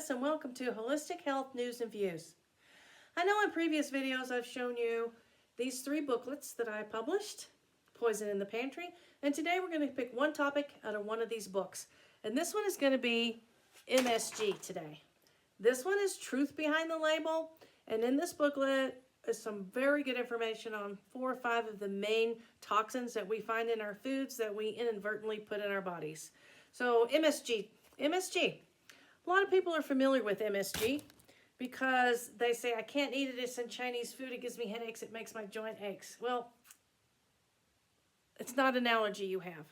Janice, and welcome to Holistic Health News and Views. I know in previous videos I've shown you these 3 booklets that I published, Poison in the Pantry, and today we're going to pick one topic out of one of these books. And this one is going to be MSG today. This one is Truth Behind the Label, and in this booklet is some very good information on 4 or 5 of the main toxins that we find in our foods that we inadvertently put in our bodies. So MSG. A lot of people are familiar with MSG because they say, I can't eat it, it's in Chinese food, it gives me headaches, it makes my joint aches. Well, it's not an allergy you have.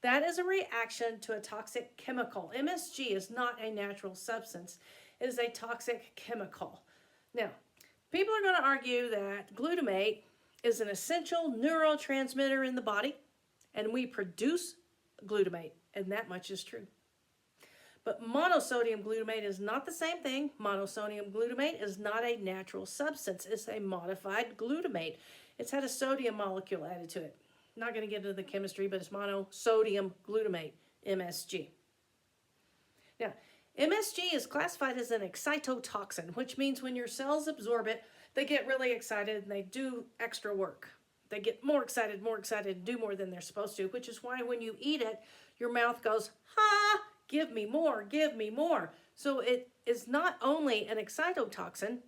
That is a reaction to a toxic chemical. MSG is not a natural substance. It is a toxic chemical. Now, people are going to argue that glutamate is an essential neurotransmitter in the body, and we produce glutamate, and that much is true. But monosodium glutamate is not the same thing. Monosodium glutamate is not a natural substance. It's a modified glutamate. It's had a sodium molecule added to it. Not going to get into the chemistry, but it's monosodium glutamate, MSG. Now, MSG is classified as an excitotoxin, which means when your cells absorb it, they get really excited and they do extra work. They get more excited, and do more than they're supposed to, which is why when you eat it, your mouth goes, ha! Give me more, give me more. So it is not only an excitotoxin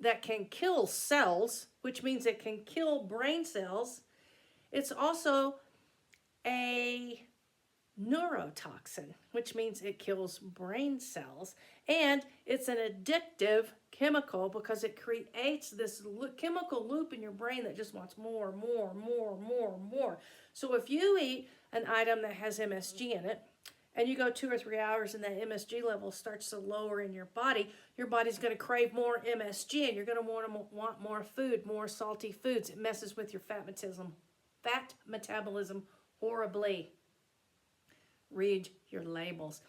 that can kill cells, which means it can kill brain cells, it's also a neurotoxin, which means it kills brain cells. And it's an addictive chemical because it creates this chemical loop in your brain that just wants more. So if you eat an item that has MSG in it, and you go 2 or 3 hours and that MSG level starts to lower in your body's going to crave more MSG, and you're going to want more food, more salty foods. It messes with your fat metabolism horribly. Read your labels.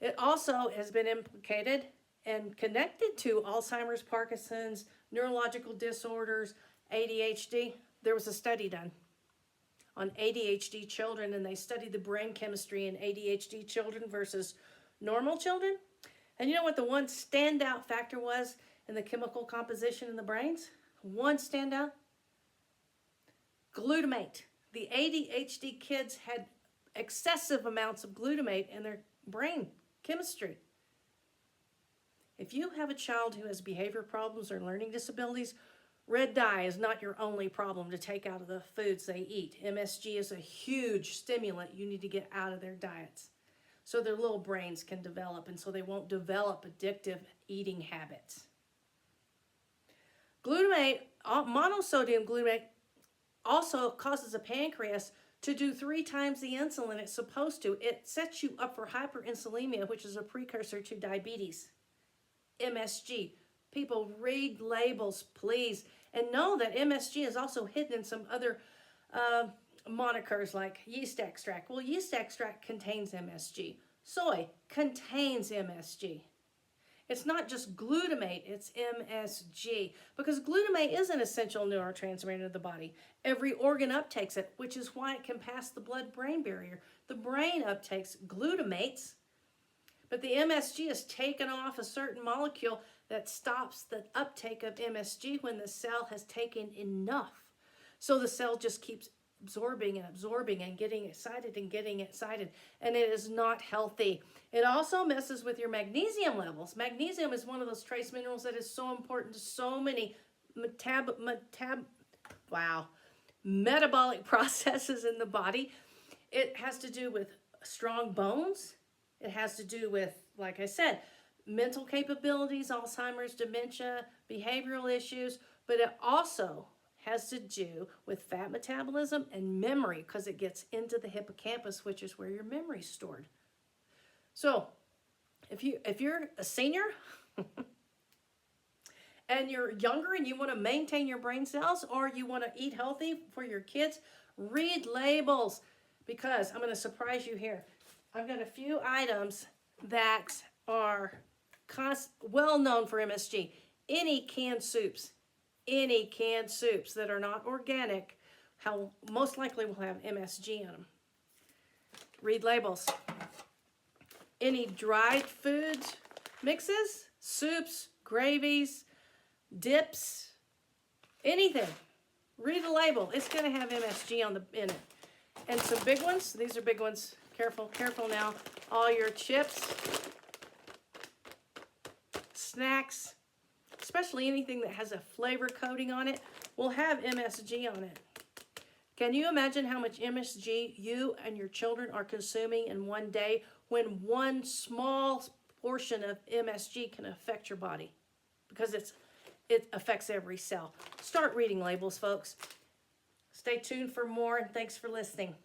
It also has been implicated and connected to Alzheimer's, Parkinson's, neurological disorders, ADHD. There was a study done on ADHD children, and they studied the brain chemistry in ADHD children versus normal children. And you know what the one standout factor was in the chemical composition in the brains? One standout? Glutamate. The ADHD kids had excessive amounts of glutamate in their brain chemistry. If you have a child who has behavior problems or learning disabilities, red dye is not your only problem to take out of the foods they eat. MSG is a huge stimulant you need to get out of their diets so their little brains can develop and so they won't develop addictive eating habits. Glutamate, monosodium glutamate, also causes the pancreas to do 3 times the insulin it's supposed to. It sets you up for hyperinsulinemia, which is a precursor to diabetes. MSG. People, read labels, please. And know that MSG is also hidden in some other monikers like yeast extract. Well, yeast extract contains MSG. Soy contains MSG. It's not just glutamate, it's MSG. Because glutamate is an essential neurotransmitter of the body. Every organ uptakes it, which is why it can pass the blood-brain barrier. The brain uptakes glutamates, but the MSG is taken off a certain molecule that stops the uptake of MSG when the cell has taken enough. So the cell just keeps absorbing and getting excited, and it is not healthy. It also messes with your magnesium levels. Magnesium is one of those trace minerals that is so important to so many metabolic processes in the body. It has to do with strong bones. It has to do with, like I said, mental capabilities, Alzheimer's, dementia, behavioral issues, but it also has to do with fat metabolism and memory because it gets into the hippocampus, which is where your memory is stored. So if you're a senior and you're younger and you want to maintain your brain cells or you want to eat healthy for your kids, read labels because I'm going to surprise you here. I've got a few items that are well known for MSG. Any canned soups that are not organic, most likely will have MSG in them. Read labels. any dried foods, mixes, soups, gravies, dips, anything. Read the label. It's going to have MSG in it. And some big ones. These are big ones. Careful, careful now. All your chips, snacks, especially anything that has a flavor coating on it, will have MSG on it. Can you imagine how much MSG you and your children are consuming in one day when one small portion of MSG can affect your body? Because it affects every cell. Start reading labels, folks. Stay tuned for more, and thanks for listening.